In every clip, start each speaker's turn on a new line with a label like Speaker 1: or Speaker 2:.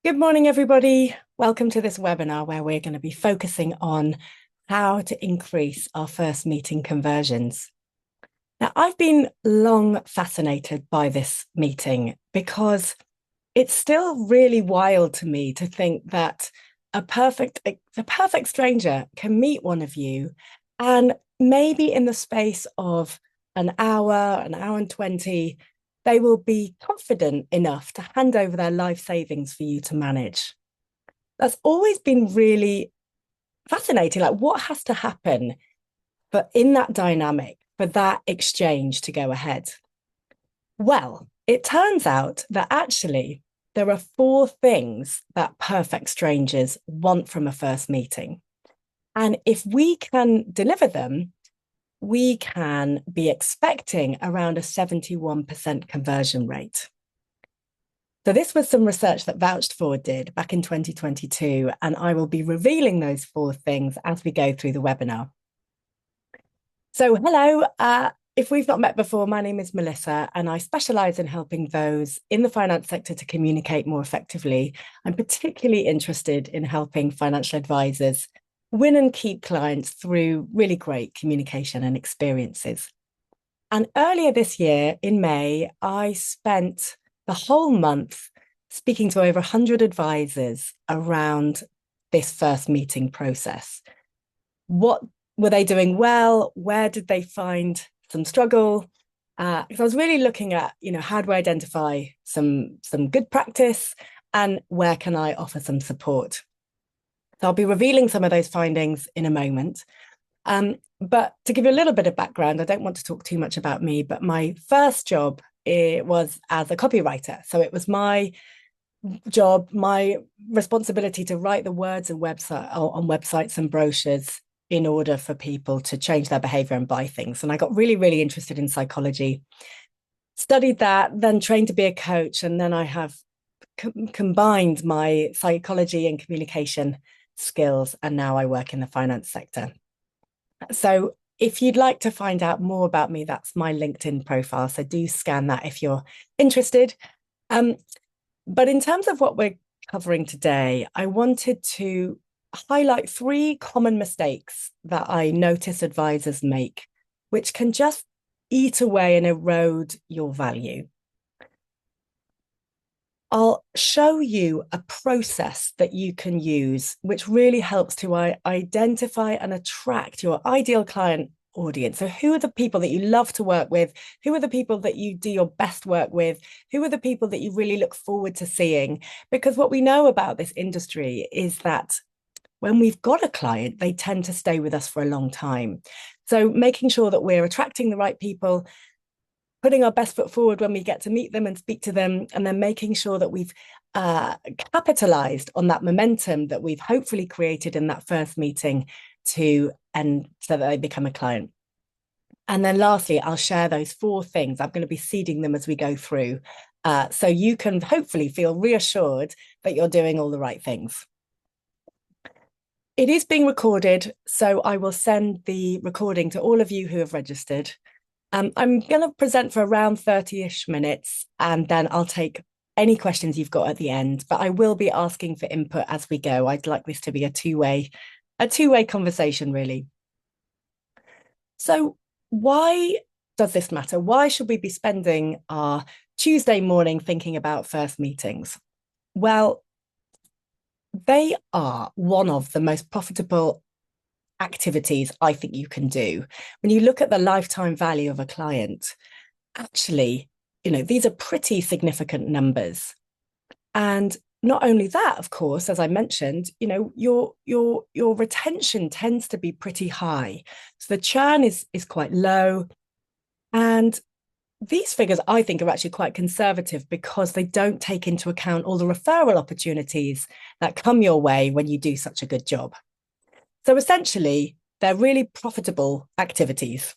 Speaker 1: Good morning, everybody. Welcome to this webinar where we're going to be focusing on how to increase our first meeting conversions. Now, I've been long fascinated by this meeting because it's still really wild to me to think that a perfect stranger can meet one of you and maybe in the space of an hour and 20, they will be confident enough to hand over their life savings for you to manage. That's always been really fascinating. Like, what has to happen for in that dynamic for that exchange to go ahead? Well, it turns out that actually there are four things that perfect strangers want from a first meeting. And if we can deliver them, we can be expecting around a 71% conversion rate. So this was some research that Vouched For did back in 2022, and I will be revealing those four things as we go through the webinar. So hello, if we've not met before, my name is Melissa, and I specialise in helping those in the finance sector to communicate more effectively. I'm particularly interested in helping financial advisors win and keep clients through really great communication and experiences. And earlier this year, in May, I spent the whole month speaking to over 100 advisors around this first meeting process. What were they doing well? Where did they find some struggle? Because I was really looking at, how do I identify some good practice and where can I offer some support? So I'll be revealing some of those findings in a moment. But to give you a little bit of background, I don't want to talk too much about me, but my first job was as a copywriter. So it was my job, my responsibility to write the words and on websites and brochures in order for people to change their behavior and buy things. And I got really, really interested in psychology, studied that, then trained to be a coach. And then I have combined my psychology and communication skills. And now I work in the finance sector. So if you'd like to find out more about me, that's my LinkedIn profile. So do scan that if you're interested. But in terms of what we're covering today, I wanted to highlight three common mistakes that I notice advisors make, which can just eat away and erode your value. I'll show you a process that you can use, which really helps to identify and attract your ideal client audience. So who are the people that you love to work with? Who are the people that you do your best work with? Who are the people that you really look forward to seeing? Because what we know about this industry is that when we've got a client, they tend to stay with us for a long time. So making sure that we're attracting the right people, putting our best foot forward when we get to meet them and speak to them, and then making sure that we've capitalized on that momentum that we've hopefully created in that first meeting and so that they become a client. And then lastly, I'll share those four things. I'm going to be seeding them as we go through. So you can hopefully feel reassured that you're doing all the right things. It is being recorded, so I will send the recording to all of you who have registered. I'm going to present for around 30-ish minutes, and then I'll take any questions you've got at the end, but I will be asking for input as we go. I'd like this to be a two-way conversation, really. So why does this matter? Why should we be spending our Tuesday morning thinking about first meetings? Well, they are one of the most profitable activities I think you can do. When you look at the lifetime value of a client, actually, these are pretty significant numbers. And not only that, of course, as I mentioned, your retention tends to be pretty high. So the churn is quite low. And these figures, I think, are actually quite conservative because they don't take into account all the referral opportunities that come your way when you do such a good job. So essentially, they're really profitable activities.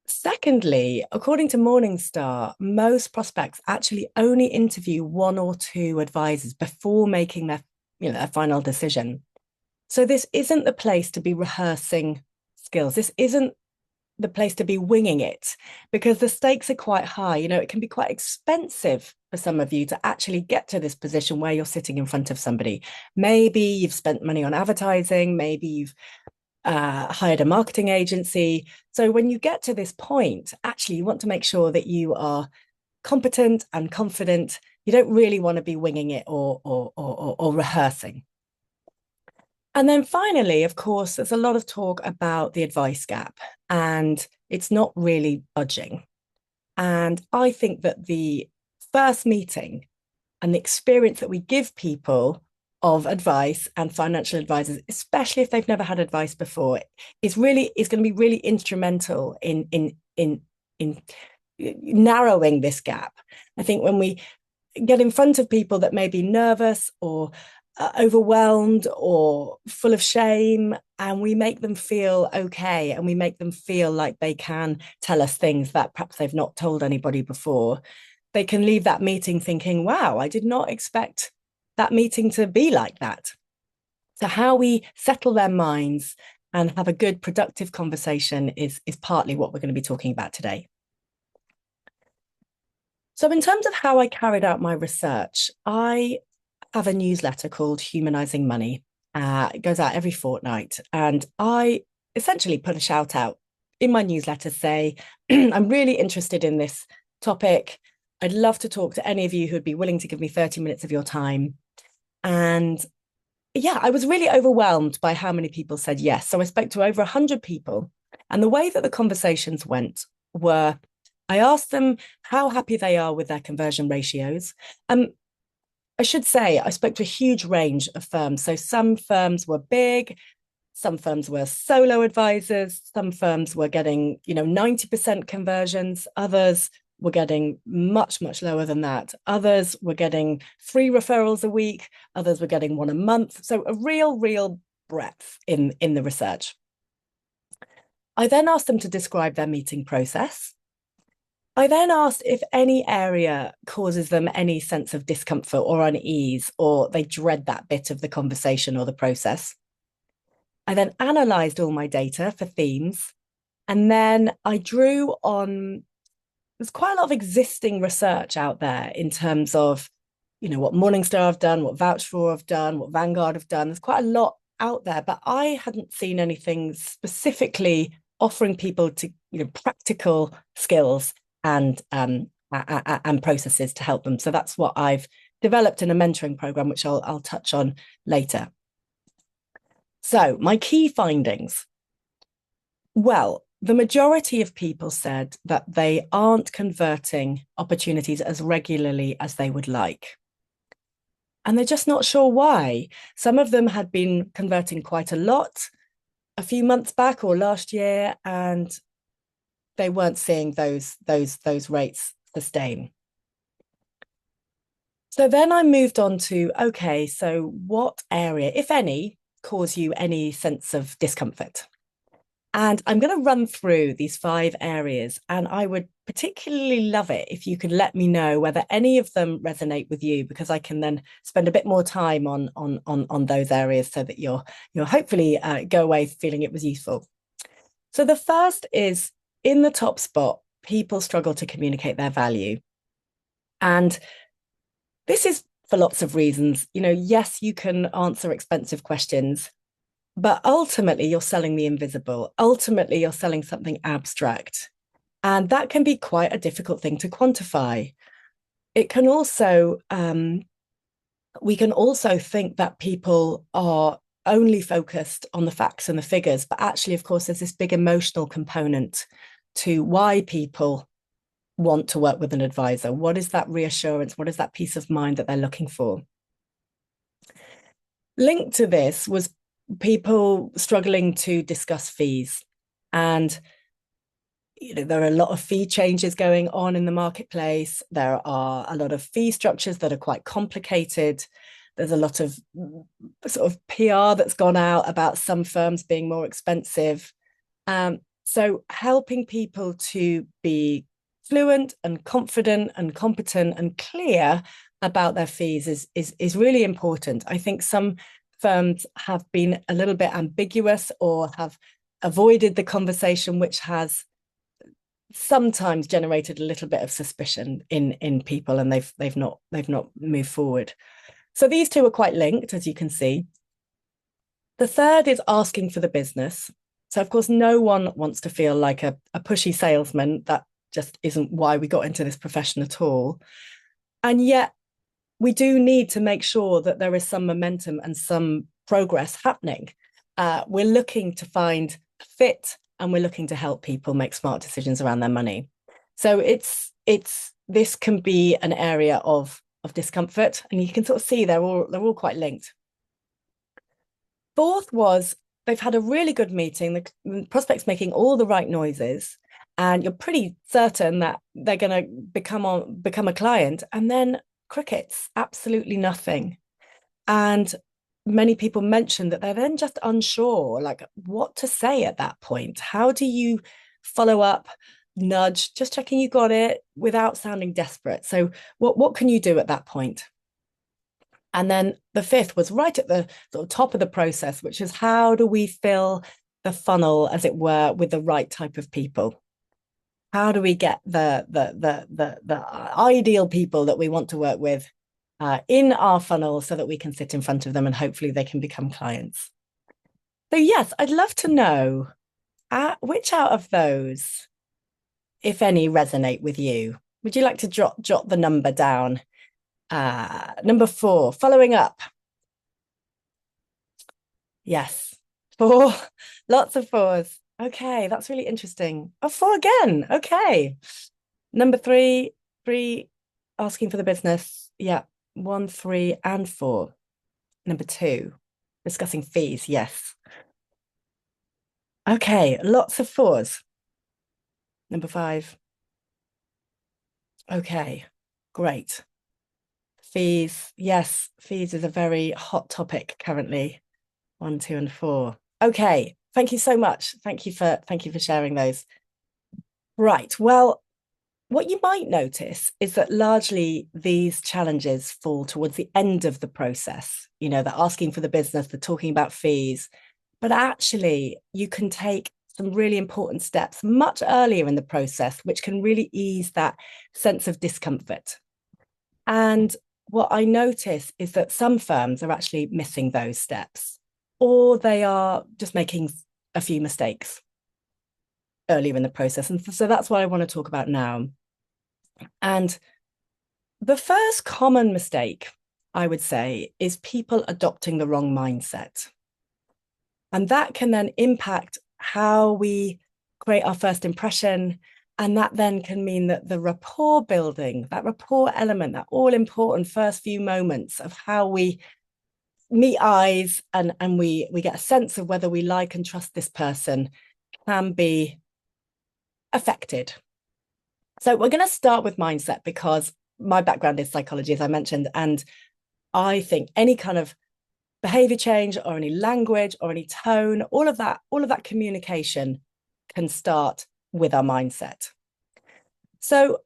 Speaker 1: Secondly, according to Morningstar, most prospects actually only interview one or two advisors before making their final decision. So this isn't the place to be rehearsing skills. This isn't the place to be winging it, because the stakes are quite high. It can be quite expensive for some of you to actually get to this position where you're sitting in front of somebody. Maybe you've spent money on advertising, maybe you've hired a marketing agency. So when you get to this point, actually, you want to make sure that you are competent and confident. You don't really want to be winging it or rehearsing. And then finally, of course, there's a lot of talk about the advice gap, and it's not really budging. And I think that the first meeting and the experience that we give people of advice and financial advisors, especially if they've never had advice before, is going to be really instrumental in narrowing this gap. I think when we get in front of people that may be nervous or overwhelmed or full of shame, and we make them feel okay, and we make them feel like they can tell us things that perhaps they've not told anybody before, they can leave that meeting thinking, wow, I did not expect that meeting to be like that. So how we settle their minds and have a good productive conversation is partly what we're going to be talking about today. So in terms of how I carried out my research, I have a newsletter called Humanizing Money. It goes out every fortnight, and I essentially put a shout out in my newsletter, say, I'm really interested in this topic. I'd love to talk to any of you who'd be willing to give me 30 minutes of your time. And yeah, I was really overwhelmed by how many people said yes. So I spoke to over 100 people. And the way that the conversations went were, I asked them how happy they are with their conversion ratios. I should say I spoke to a huge range of firms. So some firms were big, some firms were solo advisors, some firms were getting, 90% conversions, others were getting much, much lower than that. Others were getting 3 referrals a week, others were getting 1 a month. So a real breadth in the research. I then asked them to describe their meeting process. I then asked if any area causes them any sense of discomfort or unease, or they dread that bit of the conversation or the process. I then analysed all my data for themes, and then I drew on, there's quite a lot of existing research out there in terms of, what Morningstar have done, what Vouch4 have done, what Vanguard have done. There's quite a lot out there, but I hadn't seen anything specifically offering people to, practical skills and processes to help them. So that's what I've developed in a mentoring program, which I'll touch on later. So my key findings. Well, the majority of people said that they aren't converting opportunities as regularly as they would like. And they're just not sure why. Some of them had been converting quite a lot a few months back or last year, and they weren't seeing those rates sustain. So then I moved on to, okay, so what area, if any, cause you any sense of discomfort? And I'm going to run through these 5 areas, and I would particularly love it if you could let me know whether any of them resonate with you, because I can then spend a bit more time on those areas so that you'll hopefully go away feeling it was useful. So the first is, in the top spot, people struggle to communicate their value. And this is for lots of reasons. Yes, you can answer expensive questions, but ultimately you're selling the invisible. Ultimately, you're selling something abstract. And that can be quite a difficult thing to quantify. It can also, we can also think that people are only focused on the facts and the figures, but actually, of course, there's this big emotional component to why people want to work with an advisor. What is that reassurance? What is that peace of mind that they're looking for? Linked to this was people struggling to discuss fees. And there are a lot of fee changes going on in the marketplace. There are a lot of fee structures that are quite complicated. There's a lot of sort of PR that's gone out about some firms being more expensive. So helping people to be fluent and confident and competent and clear about their fees is really important. I think some firms have been a little bit ambiguous or have avoided the conversation, which has sometimes generated a little bit of suspicion in people, and they've not moved forward. So these two are quite linked, as you can see. The third is asking for the business. So of course, no one wants to feel like a pushy salesman. That just isn't why we got into this profession at all. And yet we do need to make sure that there is some momentum and some progress happening. We're looking to find a fit, and we're looking to help people make smart decisions around their money. So this can be an area of discomfort, and you can sort of see they're all quite linked. Fourth was they've had a really good meeting. The prospect's making all the right noises, and you're pretty certain that they're going to become a client, and then crickets, absolutely nothing. And many people mentioned that they're then just unsure, like what to say at that point. How do you follow up, nudge, just checking you got it without sounding desperate? So what can you do at that point? And then the fifth was right at the sort of top of the process, which is how do we fill the funnel, as it were, with the right type of people? How do we get the ideal people that we want to work with in our funnel so that we can sit in front of them and hopefully they can become clients? So yes, I'd love to know which out of those, if any, resonate with you. Would you like to jot the number down? Number 4, following up. Yes, 4, lots of 4s. Okay, that's really interesting. Oh, 4 again. Okay. Number 3, asking for the business. Yeah, 1, 3, and 4. Number 2, discussing fees. Yes. Okay, lots of 4s. Number 5. Okay, great. Fees. Yes, fees is a very hot topic currently. 1, 2, and 4. Okay, thank you so much. Thank you for sharing those. Right. Well, what you might notice is that largely these challenges fall towards the end of the process. You know, they're asking for the business, they're talking about fees, but actually you can take some really important steps much earlier in the process, which can really ease that sense of discomfort. And what I notice is that some firms are actually missing those steps, or they are just making a few mistakes earlier in the process. And so that's what I want to talk about now. And the first common mistake, I would say, is people adopting the wrong mindset. And that can then impact how we create our first impression. And that then can mean that the rapport building, that rapport element, that all important first few moments of how we meet eyes and we get a sense of whether we like and trust this person, can be affected. So we're going to start with mindset, because my background is psychology, as I mentioned, and I think any kind of behavior change or any language or any tone, all of that communication can start with our mindset. So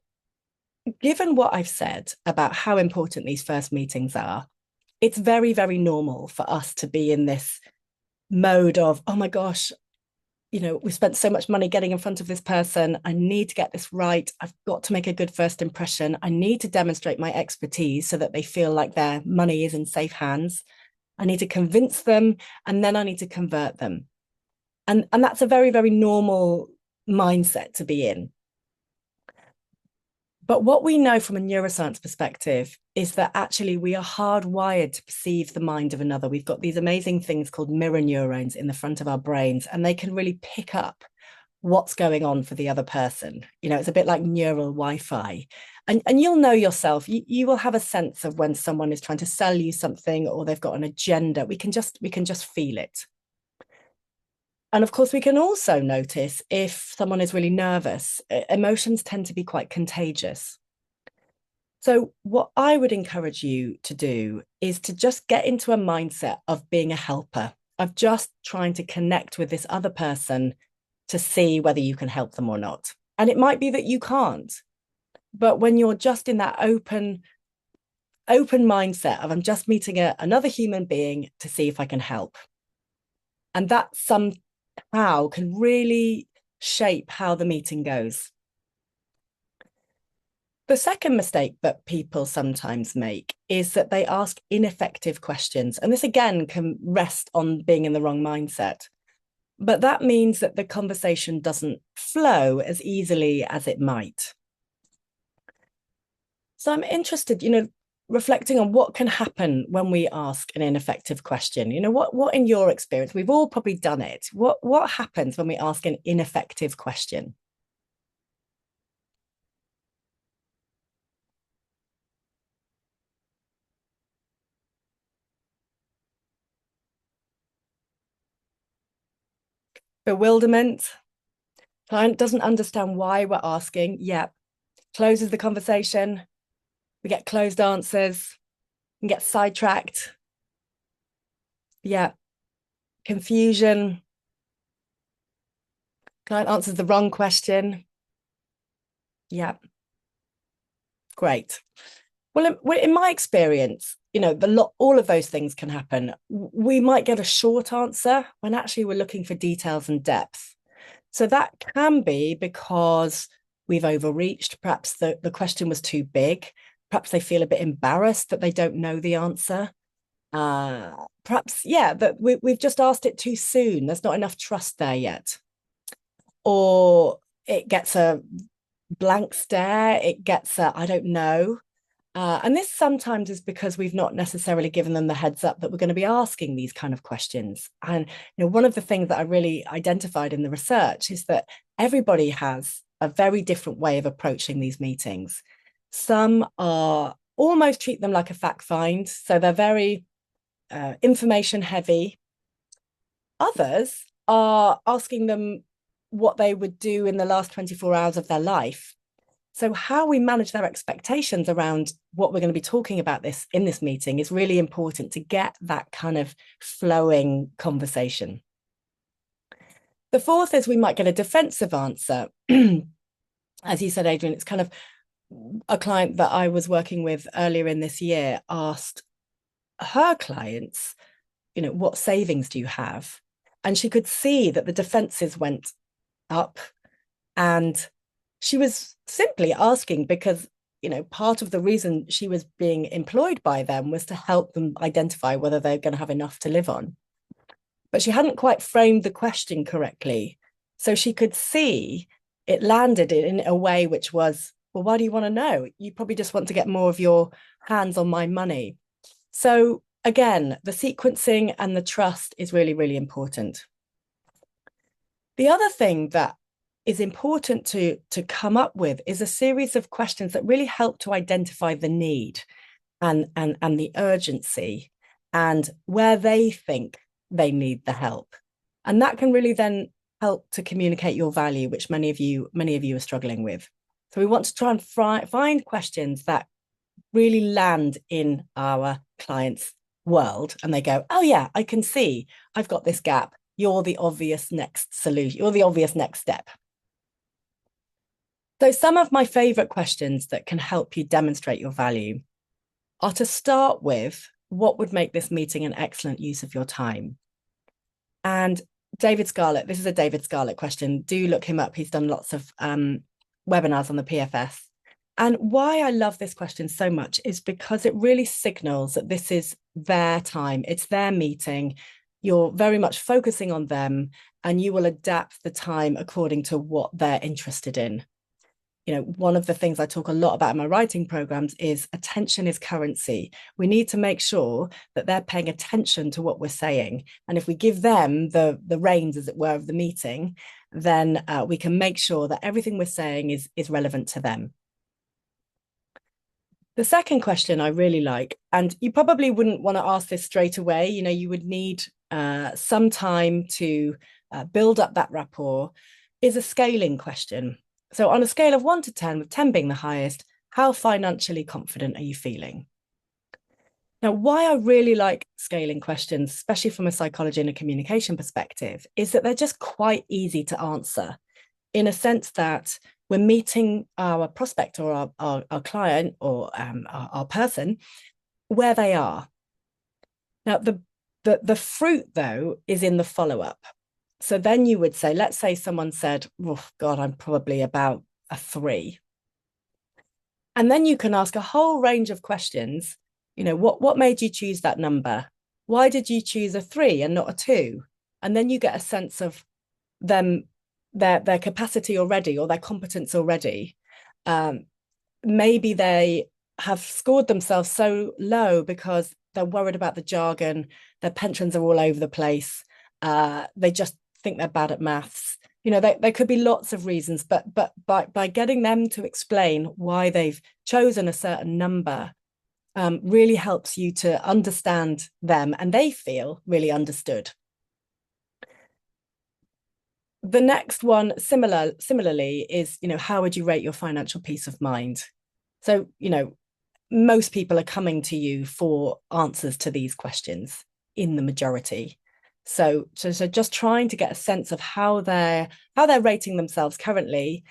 Speaker 1: given what I've said about how important these first meetings are, it's very, very normal for us to be in this mode of, oh my gosh, you know, we spent so much money getting in front of this person. I need to get this right. I've got to make a good first impression. I need to demonstrate my expertise so that they feel like their money is in safe hands. I need to convince them, and then I need to convert them. And that's a very, very normal mindset to be in. But what we know from a neuroscience perspective is that actually we are hardwired to perceive the mind of another. We've got these amazing things called mirror neurons in the front of our brains, and they can really pick up what's going on for the other person. You know, it's a bit like neural Wi-Fi. And you'll know yourself, you will have a sense of when someone is trying to sell you something or they've got an agenda. We can just feel it. And of course, we can also notice if someone is really nervous. Emotions tend to be quite contagious. So what I would encourage you to do is to just get into a mindset of being a helper, of just trying to connect with this other person to see whether you can help them or not. And it might be that you can't. But when you're just in that open mindset of, I'm just meeting another human being to see if I can help. And that how can really shape how the meeting goes. The second mistake that people sometimes make is that they ask ineffective questions. And this again can rest on being in the wrong mindset. But that means that the conversation doesn't flow as easily as it might. So I'm interested, reflecting on what can happen when we ask an ineffective question. What in your experience, we've all probably done it. What happens when we ask an ineffective question? Bewilderment. Client doesn't understand why we're asking. Yep. Closes the conversation. We get closed answers and get sidetracked. Yeah. Confusion. Client answers the wrong question. Yeah. Great. Well, in my experience, all of those things can happen. We might get a short answer when actually we're looking for details and depth. So that can be because we've overreached. Perhaps the question was too big. Perhaps they feel a bit embarrassed that they don't know the answer. Perhaps, yeah, that we've just asked it too soon. There's not enough trust there yet. Or it gets a blank stare. It gets a, I don't know. And this sometimes is because we've not necessarily given them the heads up that we're going to be asking these kind of questions. And one of the things that I really identified in the research is that everybody has a very different way of approaching these meetings. Some are almost treat them like a fact find, so they're very information heavy. Others are asking them what they would do in the last 24 hours of their life. So how we manage their expectations around what we're going to be talking about in this meeting is really important to get that kind of flowing conversation. The fourth is we might get a defensive answer. As you said, Adrian, it's kind of a client that I was working with earlier in this year asked her clients, what savings do you have? And she could see that the defenses went up, and she was simply asking because, part of the reason she was being employed by them was to help them identify whether they're going to have enough to live on. But she hadn't quite framed the question correctly. So she could see it landed in a way which was, well, why do you want to know? You probably just want to get more of your hands on my money. So again, the sequencing and the trust is really, really important. The other thing that is important to come up with is a series of questions that really help to identify the need and the urgency and where they think they need the help. And that can really then help to communicate your value, which many of you are struggling with. So we want to try and find questions that really land in our clients' world and they go, oh yeah, I can see I've got this gap. You're the obvious next solution. You're the obvious next step. So some of my favorite questions that can help you demonstrate your value are to start with, what would make this meeting an excellent use of your time? And David Scarlett, this is a David Scarlett question. Do look him up. He's done lots of webinars on the PFS. And why I love this question so much is because it really signals that this is their time. It's their meeting. You're very much focusing on them and you will adapt the time according to what they're interested in. One of the things I talk a lot about in my writing programs is attention is currency. We need to make sure that they're paying attention to what we're saying. And if we give them the reins, as it were, of the meeting, then we can make sure that everything we're saying is relevant to them. The second question I really like, and you probably wouldn't want to ask this straight away, you would need some time to build up that rapport, is a scaling question. So on a scale of 1 to 10, with 10 being the highest, how financially confident are you feeling? Now, why I really like scaling questions, especially from a psychology and a communication perspective, is that they're just quite easy to answer in a sense that we're meeting our prospect or our client or our person where they are. Now, the fruit, though, is in the follow-up. So then you would say, let's say someone said, oh God, I'm probably about a 3. And then you can ask a whole range of questions. What made you choose that number? Why did you choose a 3 and not a 2? And then you get a sense of them, their capacity already, or their competence already. Maybe they have scored themselves so low because they're worried about the jargon, their pensions are all over the place, they just think they're bad at maths. There could be lots of reasons, but by getting them to explain why they've chosen a certain number, really helps you to understand them, and they feel really understood. The next one, similarly, is, how would you rate your financial peace of mind? So, most people are coming to you for answers to these questions in the majority. So just trying to get a sense of how they're rating themselves currently.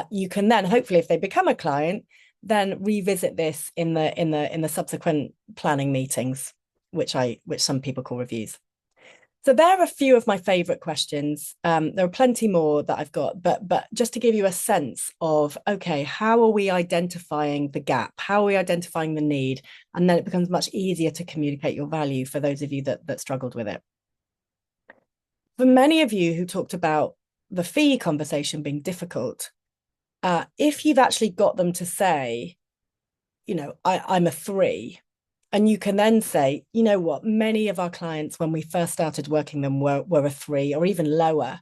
Speaker 1: You can then, hopefully, if they become a client, then revisit this in the subsequent planning meetings, which some people call reviews. So there are a few of my favorite questions. There are plenty more that I've got, but just to give you a sense of, okay, how are we identifying the gap? How are we identifying the need? And then it becomes much easier to communicate your value for those of you that struggled with it. For many of you who talked about the fee conversation being difficult, if you've actually got them to say, I'm a 3, and you can then say, you know what, many of our clients, when we first started working them, were a 3 or even lower.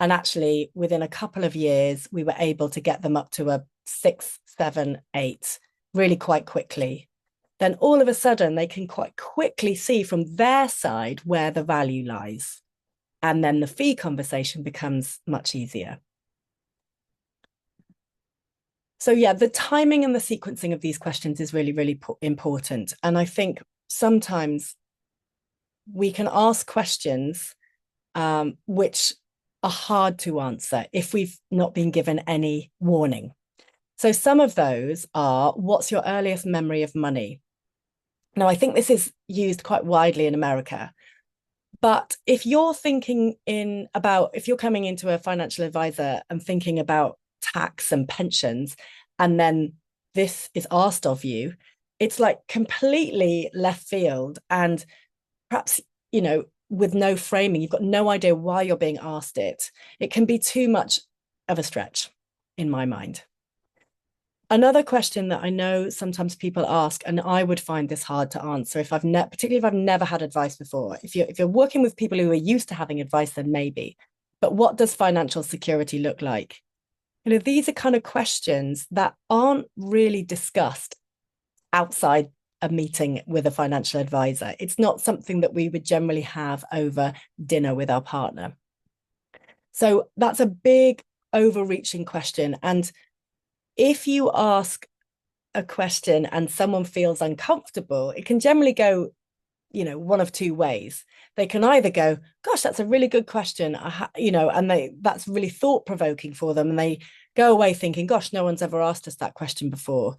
Speaker 1: And actually, within a couple of years, we were able to get them up to a 6, 7, 8, really quite quickly. Then all of a sudden, they can quite quickly see from their side where the value lies. And then the fee conversation becomes much easier. So yeah, the timing and the sequencing of these questions is really, really important. And I think sometimes we can ask questions which are hard to answer if we've not been given any warning. So some of those are, what's your earliest memory of money? Now, I think this is used quite widely in America. But if you're if you're coming into a financial advisor and thinking about tax and pensions, and then this is asked of you, it's like completely left field, and perhaps, with no framing, you've got no idea why you're being asked it. It can be too much of a stretch, in my mind. Another question that I know sometimes people ask, and I would find this hard to answer particularly if I've never had advice before. If you're working with people who are used to having advice, then maybe. But what does financial security look like? These are kind of questions that aren't really discussed outside a meeting with a financial advisor. It's not something that we would generally have over dinner with our partner. So that's a big overreaching question. And if you ask a question and someone feels uncomfortable, it can generally go, one of two ways. They can either go, gosh, that's a really good question, and that's really thought-provoking for them, and they go away thinking, gosh, no one's ever asked us that question before.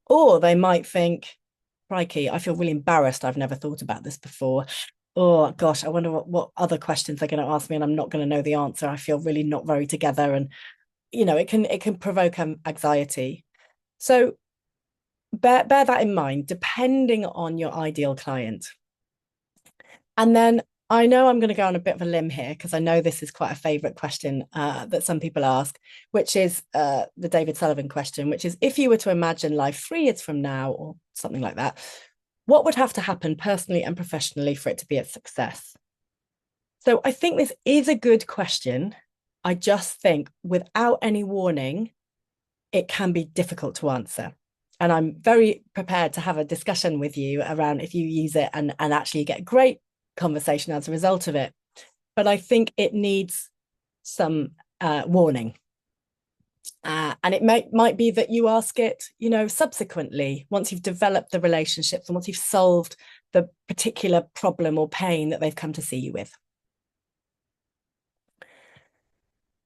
Speaker 1: Or they might think, crikey, I feel really embarrassed, I've never thought about this before. Oh gosh, I wonder what other questions they're going to ask me, and I'm not going to know the answer. I feel really not very together, and it can provoke anxiety. So bear that in mind, depending on your ideal client. And then I know I'm going to go on a bit of a limb here, because I know this is quite a favorite question that some people ask, which is the David Sullivan question, which is, if you were to imagine life 3 years from now, or something like that, what would have to happen personally and professionally for it to be a success? So I think this is a good question. I just think, without any warning, it can be difficult to answer. And I'm very prepared to have a discussion with you around if you use it and actually get great conversation as a result of it. But I think it needs some warning. And it might be that you ask it, subsequently, once you've developed the relationships and once you've solved the particular problem or pain that they've come to see you with.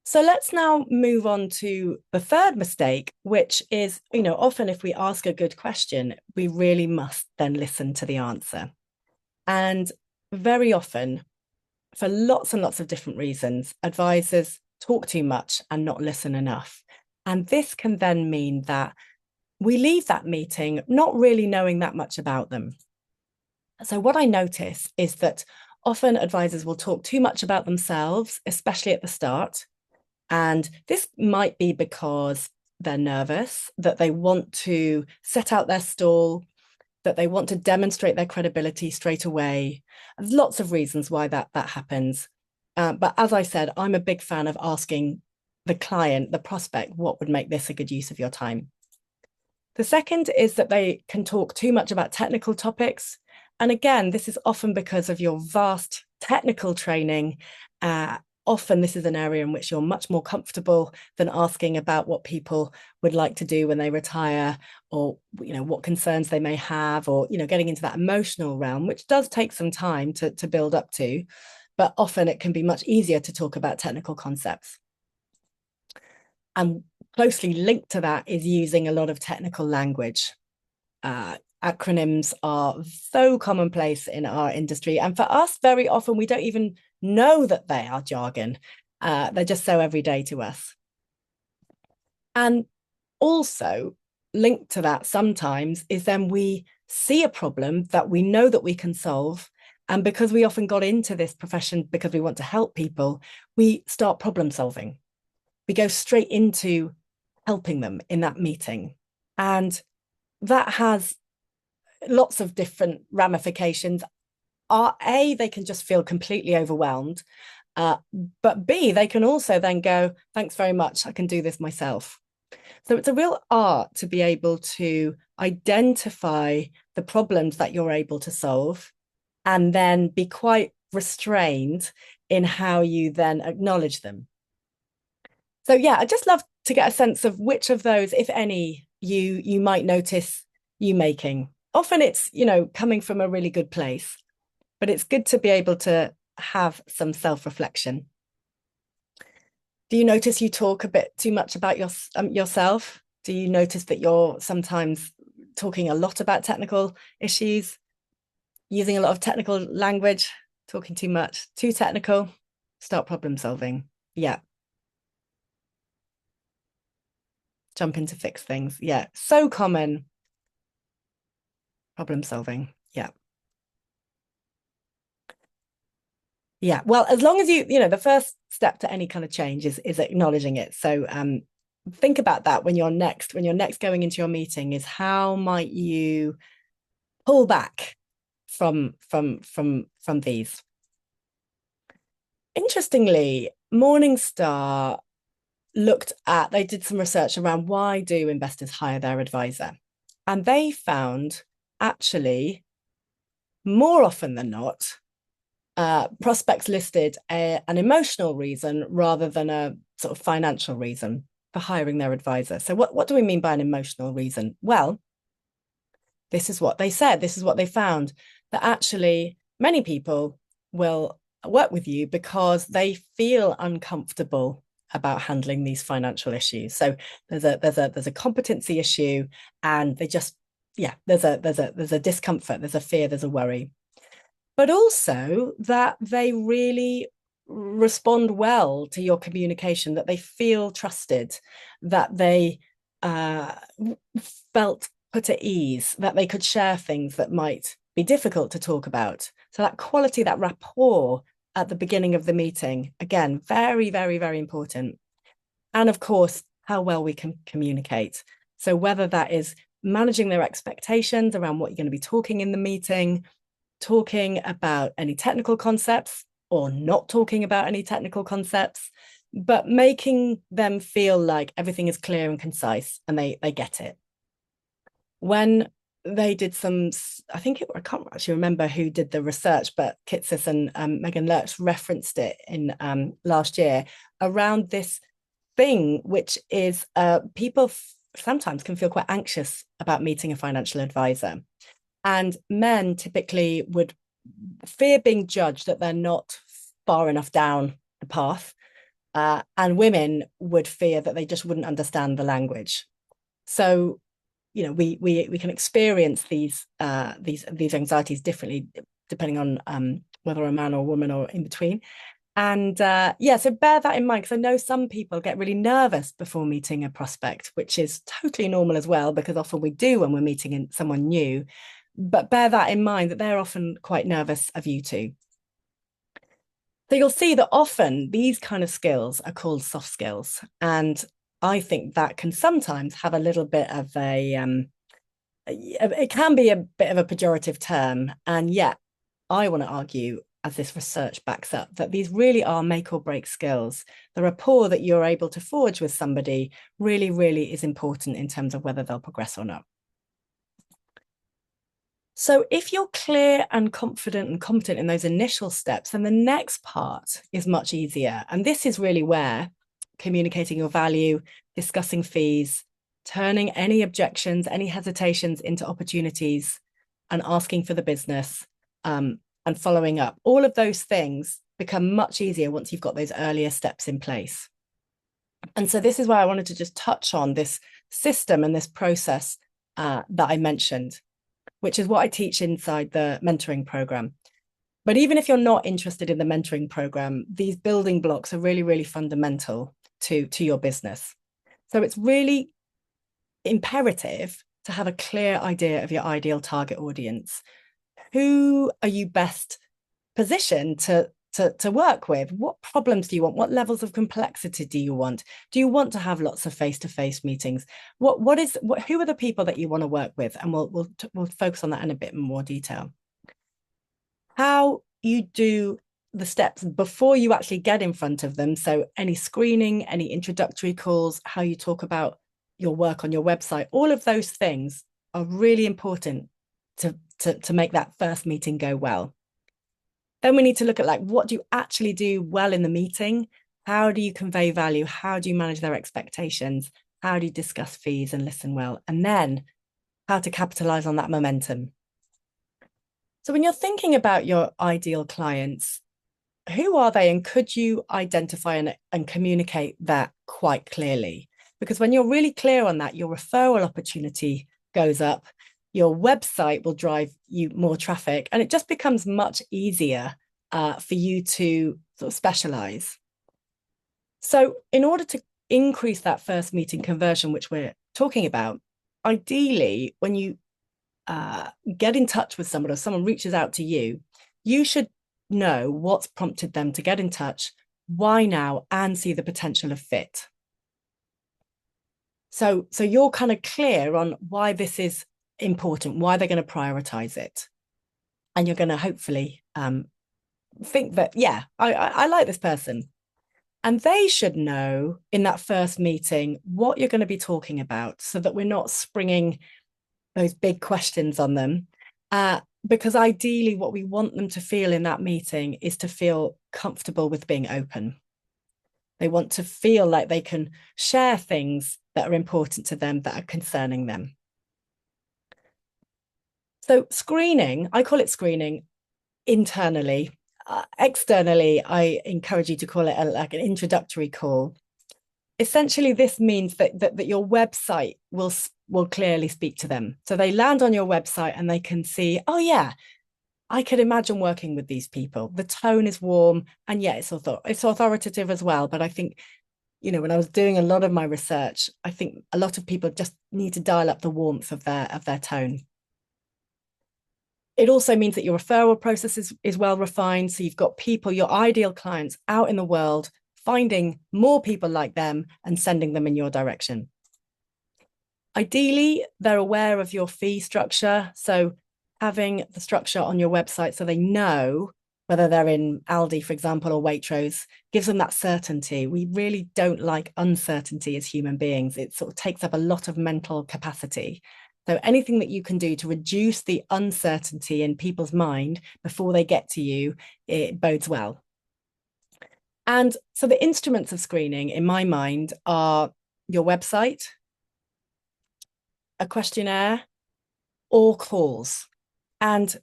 Speaker 1: So let's now move on to the third mistake, which is, often if we ask a good question, we really must then listen to the answer. And very often, for lots and lots of different reasons, advisors talk too much and not listen enough. And this can then mean that we leave that meeting not really knowing that much about them. So what I notice is that often advisors will talk too much about themselves, especially at the start. And this might be because they're nervous, that they want to set out their stall, that they want to demonstrate their credibility straight away. There's lots of reasons why that happens. But as I said, I'm a big fan of asking the client, the prospect, what would make this a good use of your time? The second is that they can talk too much about technical topics. And again, this is often because of your vast technical training. Often this is an area in which you're much more comfortable than asking about what people would like to do when they retire, or what concerns they may have, or getting into that emotional realm, which does take some time to build up to, but often it can be much easier to talk about technical concepts. And closely linked to that is using a lot of technical language. Acronyms are so commonplace in our industry, and for us, very often we don't even know that they are jargon. They're just so everyday to us. And also linked to that sometimes is then we see a problem that we know that we can solve, and because we often got into this profession because we want to help people, we start problem solving. We go straight into helping them in that meeting, and that has lots of different ramifications. A, they can just feel completely overwhelmed, but B, they can also then go, thanks very much, I can do this myself. So it's a real art to be able to identify the problems that you're able to solve, and then be quite restrained in how you then acknowledge them. So yeah, I'd just love to get a sense of which of those, if any, you might notice you making. Often it's, coming from a really good place, but it's good to be able to have some self-reflection. Do you notice you talk a bit too much about yourself? Do you notice that you're sometimes talking a lot about technical issues, using a lot of technical language, talking too much, too technical? Start problem solving. Yeah. Jump in to fix things. Yeah. So common. Problem solving. Yeah. Yeah. Well, as long as the first step to any kind of change is acknowledging it. So think about that when you're next going into your meeting, is how might you pull back from these. Interestingly, Morningstar they did some research around why do investors hire their advisor, and they found actually more often than not prospects listed an emotional reason rather than a sort of financial reason for hiring their advisor. So what do we mean by an emotional reason? Well, this is what they said, this is what they found, that actually many people will work with you because they feel uncomfortable about handling these financial issues. So there's a competency issue, and they just, there's a discomfort, there's a fear, there's a worry. But also that they really respond well to your communication, that they feel trusted, that they felt put at ease, that they could share things that might be difficult to talk about. So that quality, that rapport at the beginning of the meeting, again, very, very, very important. And of course, how well we can communicate. So whether that is managing their expectations around what you're going to be talking in the meeting, talking about any technical concepts or not talking about any technical concepts, but making them feel like everything is clear and concise and they get it. When they did I can't actually remember who did the research, but Kitsis and Megan Lurch referenced it in last year around this thing, which is people sometimes can feel quite anxious about meeting a financial advisor. And men typically would fear being judged, that they're not far enough down the path. And women would fear that they just wouldn't understand the language. So, we can experience these anxieties differently depending on whether a man or a woman or in between. And yeah, so bear that in mind, because I know some people get really nervous before meeting a prospect, which is totally normal as well, because often we do when we're meeting someone new. But bear that in mind, that they're often quite nervous of you too. So you'll see that often these kind of skills are called soft skills. And I think that can sometimes have a little bit of it can be a bit of a pejorative term. And yet I want to argue, as this research backs up, that these really are make or break skills. The rapport that you're able to forge with somebody really, really is important in terms of whether they'll progress or not. So if you're clear and confident and competent in those initial steps, then the next part is much easier. And this is really where communicating your value, discussing fees, turning any objections, any hesitations into opportunities, and asking for the business, and following up. All of those things become much easier once you've got those earlier steps in place. And so this is why I wanted to just touch on this system and this process that I mentioned, which is what I teach inside the mentoring program. But even if you're not interested in the mentoring program, these building blocks are really, really fundamental to your business. So it's really imperative to have a clear idea of your ideal target audience. Who are you best positioned to work with? What problems do you want? What levels of complexity do you want? Do you want to have lots of face-to-face meetings? Who are the people that you want to work with? And we'll focus on that in a bit more detail. How you do the steps before you actually get in front of them. So any screening, any introductory calls, how you talk about your work on your website, all of those things are really important to make that first meeting go well. Then we need to look at, like, what do you actually do well in the meeting? How do you convey value? How do you manage their expectations? How do you discuss fees and listen well? And then how to capitalize on that momentum. So when you're thinking about your ideal clients, who are they, and could you identify and communicate that quite clearly? Because when you're really clear on that, your referral opportunity goes up, your website will drive you more traffic, and it just becomes much easier for you to sort of specialize. So in order to increase that first meeting conversion, which we're talking about, ideally, when you get in touch with someone or someone reaches out to you, you should know what's prompted them to get in touch, why now, and see the potential of fit. So you're kind of clear on why this is important, why they're going to prioritize it. And you're going to hopefully think that, yeah, I like this person. And they should know in that first meeting what you're going to be talking about, so that we're not springing those big questions on them. Because ideally what we want them to feel in that meeting is to feel comfortable with being open. They want to feel like they can share things that are important to them, that are concerning them. So screening, I call it screening internally. Externally, I encourage you to call it like an introductory call. Essentially, this means that your website will clearly speak to them. So they land on your website and they can see, oh yeah, I could imagine working with these people. The tone is warm, and yeah, it's authoritative as well. But I think, when I was doing a lot of my research, I think a lot of people just need to dial up the warmth of their tone. It also means that your referral process is well refined. So you've got people, your ideal clients, out in the world, finding more people like them and sending them in your direction. Ideally, they're aware of your fee structure. So having the structure on your website so they know whether they're in Aldi, for example, or Waitrose, gives them that certainty. We really don't like uncertainty as human beings. It sort of takes up a lot of mental capacity. So anything that you can do to reduce the uncertainty in people's mind before they get to you, it bodes well. And so the instruments of screening, in my mind, are your website, a questionnaire, or calls. And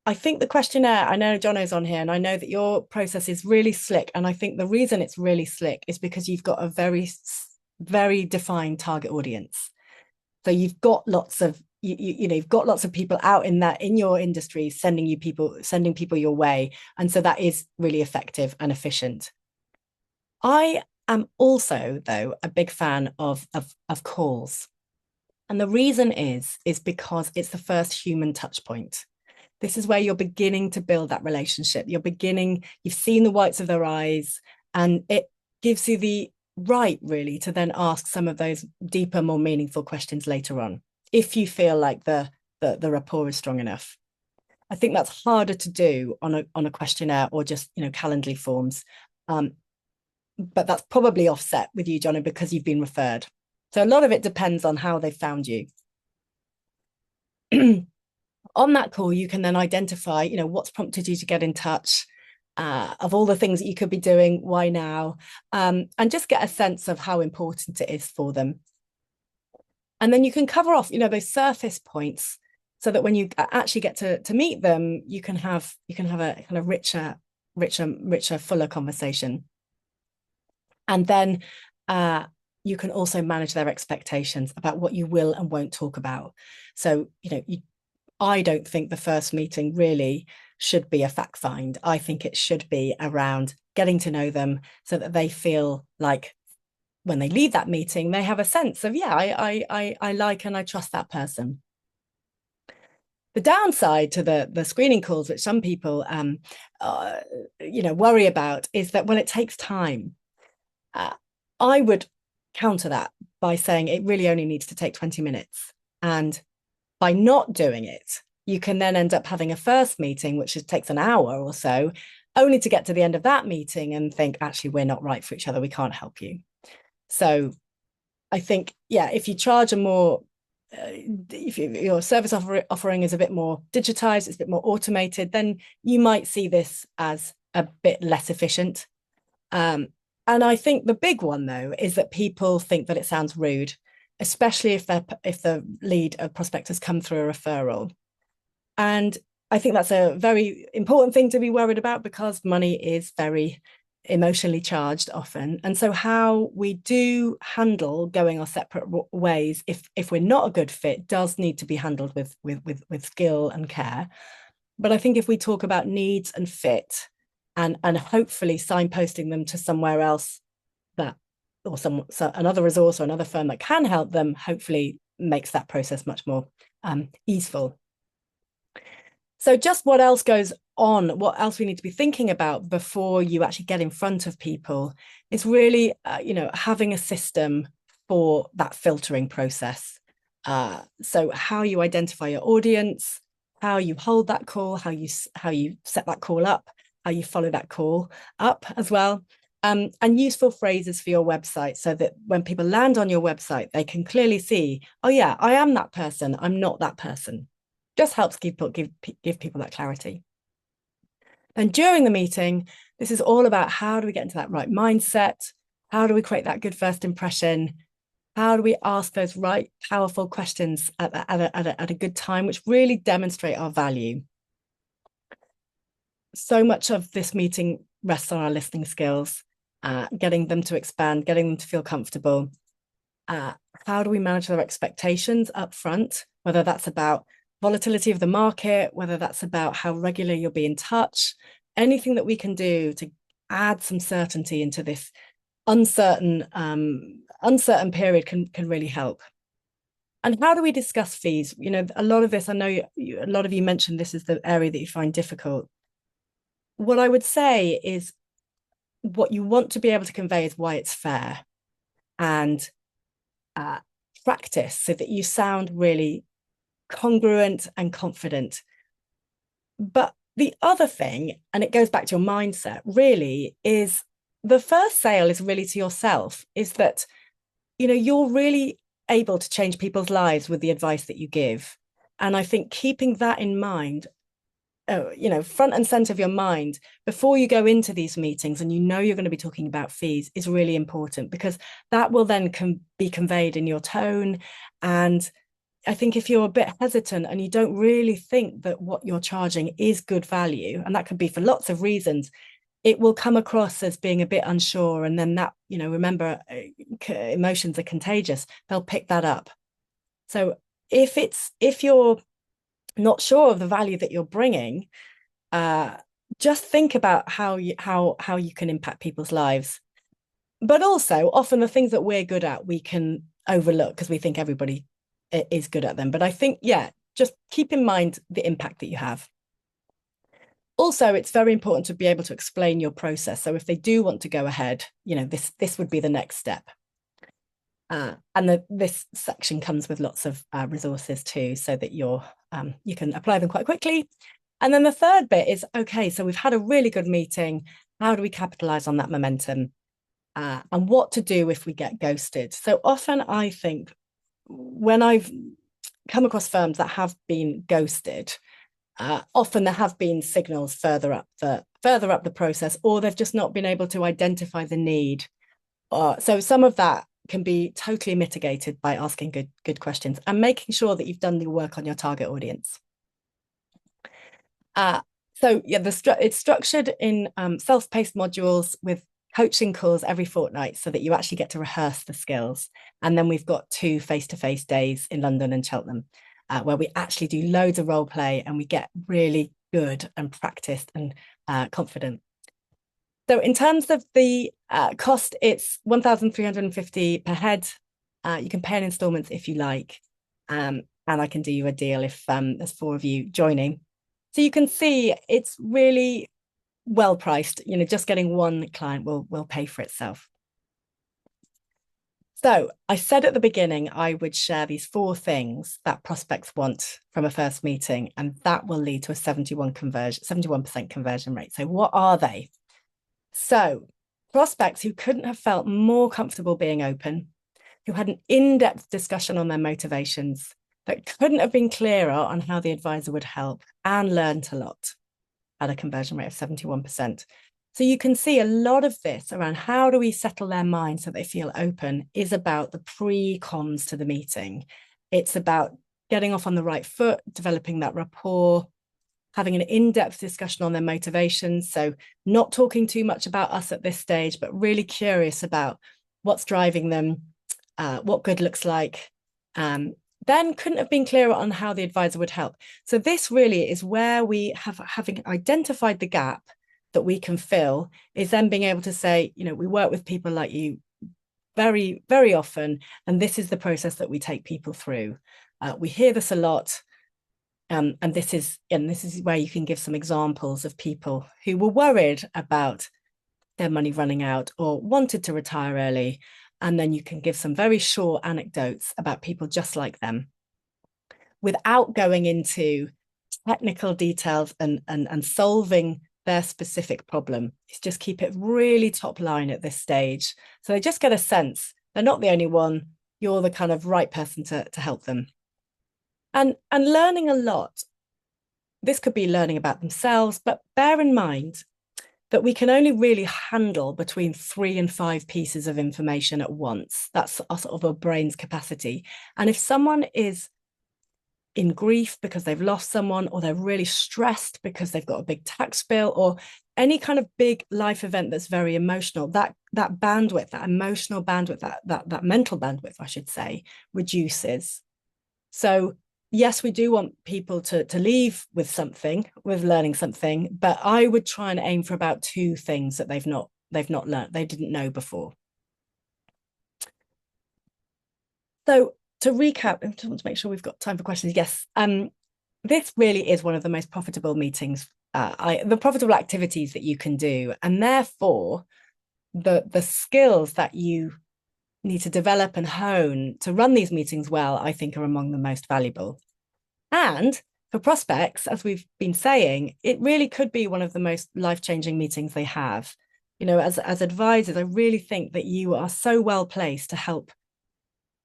Speaker 1: I think the questionnaire, I know Jono's on here, and I know that your process is really slick. And I think the reason it's really slick is because you've got a very, very defined target audience. So you've got lots of, you know, you've got lots of people out in your industry sending people your way, and so that is really effective and efficient. I am also, though, a big fan of calls, and the reason is because it's the first human touch point. This is where you're beginning to build that relationship. You've seen the whites of their eyes, and it gives you the right, really, to then ask some of those deeper, more meaningful questions later on, if you feel like the rapport is strong enough. I think that's harder to do on a questionnaire or just, you know, Calendly forms. But that's probably offset with you, Johnny, because you've been referred. So a lot of it depends on how they found you. On that call, you can then identify, you know, what's prompted you to get in touch, of all the things that you could be doing, why now, and just get a sense of how important it is for them. And then you can cover off, you know, those surface points, so that when you actually get to meet them, you can have a kind of richer, fuller conversation. And then you can also manage their expectations about what you will and won't talk about. So, you know, I don't think the first meeting really should be a fact find. I think it should be around getting to know them, so that they feel like when they leave that meeting, they have a sense of, yeah, I like and I trust that person. The downside to the screening calls, which some people you know, worry about, is that, well, it takes time. I would counter that by saying it really only needs to take 20 minutes. And by not doing it, you can then end up having a first meeting, which takes an hour or so, only to get to the end of that meeting and think, actually, we're not right for each other. We can't help you. So I think, yeah, if you charge a more, if your service offering is a bit more digitized, it's a bit more automated, then you might see this as a bit less efficient. And I think the big one, though, is that people think that it sounds rude, especially if the lead prospect has come through a referral. And I think that's a very important thing to be worried about, because money is very emotionally charged often. And so how we do handle going our separate ways, if we're not a good fit, does need to be handled with skill and care. But I think if we talk about needs and fit, and hopefully signposting them to somewhere else, that, or another resource or another firm that can help them, hopefully makes that process much more easeful. So just what else goes on, what else we need to be thinking about before you actually get in front of people, is really, you know, having a system for that filtering process. So how you identify your audience, how you hold that call, how you set that call up, how you follow that call up as well. And useful phrases for your website, so that when people land on your website, they can clearly see, oh yeah, I am that person, I'm not that person. Just helps give people that clarity. And during the meeting, this is all about, how do we get into that right mindset? How do we create that good first impression? How do we ask those right, powerful questions at a good time, which really demonstrate our value? So much of this meeting rests on our listening skills, getting them to expand, getting them to feel comfortable. How do we manage their expectations up front, whether that's about volatility of the market, whether that's about how regular you'll be in touch, anything that we can do to add some certainty into this uncertain period can really help. And how do we discuss fees? You know, a lot of this, I know a lot of you mentioned this is the area that you find difficult. What I would say is, what you want to be able to convey is why it's fair, and practice so that you sound really congruent and confident. But the other thing, and it goes back to your mindset, really, is the first sale is really to yourself, is that, you know, you're really able to change people's lives with the advice that you give. And I think keeping that in mind, you know, front and center of your mind before you go into these meetings, and you know you're going to be talking about fees, is really important, because that will then be conveyed in your tone. And I think if you're a bit hesitant and you don't really think that what you're charging is good value, and that could be for lots of reasons, it will come across as being a bit unsure. And then that, you know, remember, emotions are contagious. They'll pick that up. So if you're not sure of the value that you're bringing, just think about how you can impact people's lives. But also, often the things that we're good at, we can overlook because we think everybody is good at them. But I think, yeah, just keep in mind the impact that you have. Also, it's very important to be able to explain your process. So if they do want to go ahead, this would be the next step. And this section comes with lots of resources too, so that you can apply them quite quickly. And then the third bit is, okay, so we've had a really good meeting. How do we capitalize on that momentum? And what to do if we get ghosted? So often I think when I've come across firms that have been ghosted, often there have been signals further up the process, or they've just not been able to identify the need. So some of that can be totally mitigated by asking good questions and making sure that you've done the work on your target audience. So yeah, it's structured in self-paced modules with coaching calls every fortnight so that you actually get to rehearse the skills. And then we've got 2 face-to-face days in London and Cheltenham, where we actually do loads of role play and we get really good and practiced and confident. So in terms of the cost, it's 1,350 per head. You can pay in installments if you like. And I can do you a deal if there's 4 of you joining. So you can see it's really well priced. Just getting one client will pay for itself. So I said at the beginning, I would share these 4 things that prospects want from a first meeting, and that will lead to a 71% conversion rate. So what are they? So prospects who couldn't have felt more comfortable being open, who had an in-depth discussion on their motivations, that couldn't have been clearer on how the advisor would help, and learned a lot at a conversion rate of 71%. So you can see a lot of this around how do we settle their mind so they feel open is about the pre-comms to the meeting. It's about getting off on the right foot, developing that rapport, having an in-depth discussion on their motivations. So not talking too much about us at this stage, but really curious about what's driving them, what good looks like. Then couldn't have been clearer on how the advisor would help. So this really is where we having identified the gap that we can fill, is then being able to say, we work with people like you very, very often, and this is the process that we take people through. We hear this a lot. And this is where you can give some examples of people who were worried about their money running out or wanted to retire early. And then you can give some very short anecdotes about people just like them without going into technical details and solving their specific problem. It's just keep it really top line at this stage. So they just get a sense they're not the only one. You're the kind of right person to help them. And learning a lot. This could be learning about themselves, but bear in mind that we can only really handle between 3 and 5 pieces of information at once. That's sort of our brain's capacity. And if someone is in grief because they've lost someone, or they're really stressed because they've got a big tax bill, or any kind of big life event that's very emotional, that bandwidth, that emotional bandwidth, that mental bandwidth, I should say, reduces. So yes, we do want people to leave with learning something, but I would try and aim for about 2 things that they've not learned, they didn't know before. So to recap, I just want to make sure we've got time for questions. Yes, this really is one of the most profitable meetings, the profitable activities that you can do, and therefore the skills that you need to develop and hone to run these meetings well, I think, are among the most valuable. And for prospects, as we've been saying, it really could be one of the most life-changing meetings they have. As advisors, I really think that you are so well placed to help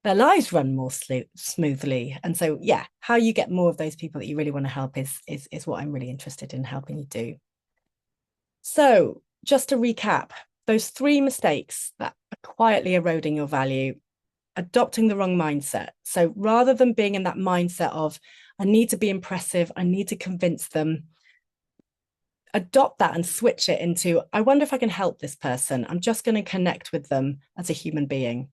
Speaker 1: their lives run more smoothly. And so, yeah, how you get more of those people that you really want to help is what I'm really interested in helping you do. So just to recap, those 3 mistakes that are quietly eroding your value: adopting the wrong mindset. So rather than being in that mindset of, I need to be impressive, I need to convince them, adopt that and switch it into, I wonder if I can help this person. I'm just going to connect with them as a human being.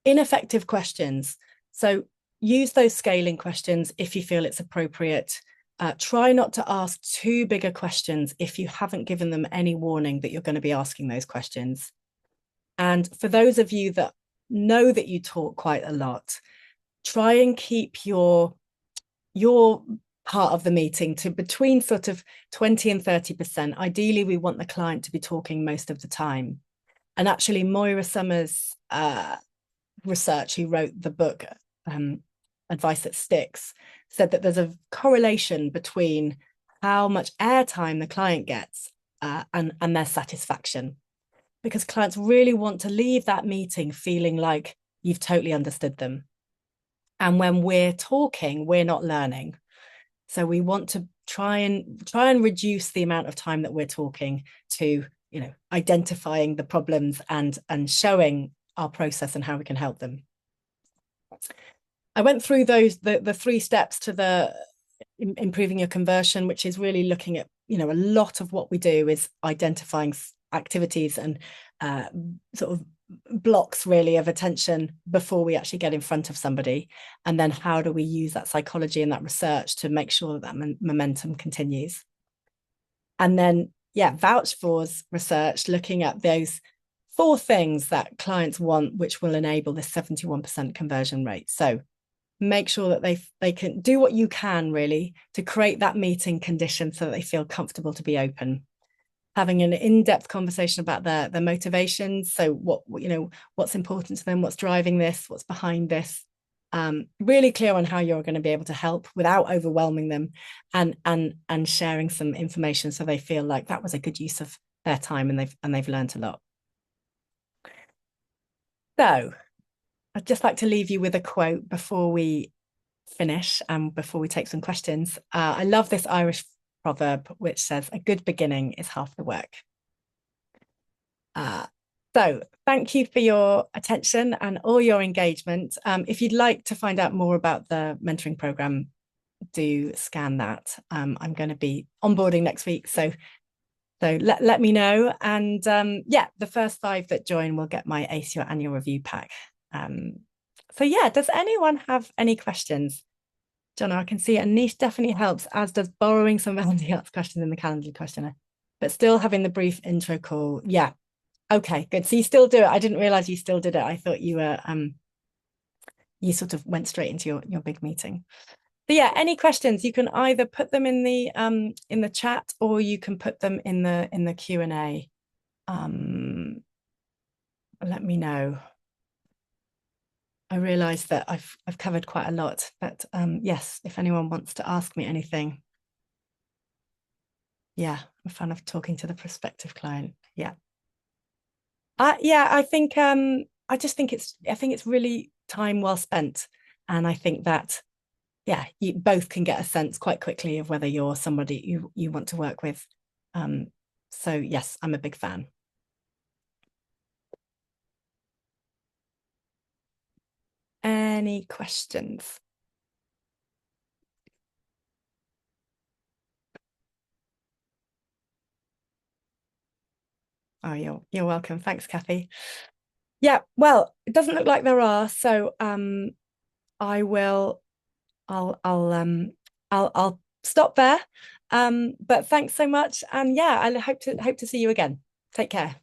Speaker 1: Ineffective questions. So use those scaling questions if you feel it's appropriate. Try not to ask too big a questions if you haven't given them any warning that you're going to be asking those questions. And for those of you that know that you talk quite a lot, try and keep your part of the meeting to between sort of 20 and 30%. Ideally, we want the client to be talking most of the time. And actually, Moira Summers' research, who wrote the book Advice That Sticks, said that there's a correlation between how much airtime the client gets and their satisfaction. Because clients really want to leave that meeting feeling like you've totally understood them. And when we're talking, we're not learning. So we want to try and reduce the amount of time that we're talking to, identifying the problems and showing our process and how we can help them. I went through the 3 steps to the improving your conversion, which is really looking at, a lot of what we do is identifying activities and sort of blocks really of attention before we actually get in front of somebody. And then how do we use that psychology and that research to make sure that momentum continues? And then, Vouch For's research, looking at those 4 things that clients want, which will enable this 71% conversion rate. So make sure that they can do what you can really to create that meeting condition so that they feel comfortable to be open. Having an in-depth conversation about their motivations. So what's important to them, what's driving this, what's behind this. Really clear on how you're going to be able to help without overwhelming them, and sharing some information so they feel like that was a good use of their time and they've learned a lot. So I'd just like to leave you with a quote before we finish and before we take some questions. I love this Irish proverb, which says, "A good beginning is half the work." So thank you for your attention and all your engagement. If you'd like to find out more about the mentoring program, do scan that. I'm going to be onboarding next week, so let me know. And the first 5 that join will get my Ace Your Annual Review pack. Does anyone have any questions? John, I can see Anish definitely helps, as does borrowing some of Andy Art's questions in the Calendly questionnaire, but still having the brief intro call. Yeah. Okay, good. So you still do it. I didn't realize you still did it. I thought you were you sort of went straight into your big meeting. But any questions, you can either put them in the chat or you can put them in the Q&A. Let me know. I realize that I've covered quite a lot, but yes, if anyone wants to ask me anything. Yeah, I'm a fan of talking to the prospective client. Yeah. I think I think it's really time well spent. And I think that, you both can get a sense quite quickly of whether you're somebody you want to work with. So yes, I'm a big fan. Any questions? Oh, you're welcome. Thanks, Kathy. Yeah, well, it doesn't look like there are, so I'll stop there. But thanks so much, and I hope to see you again. Take care.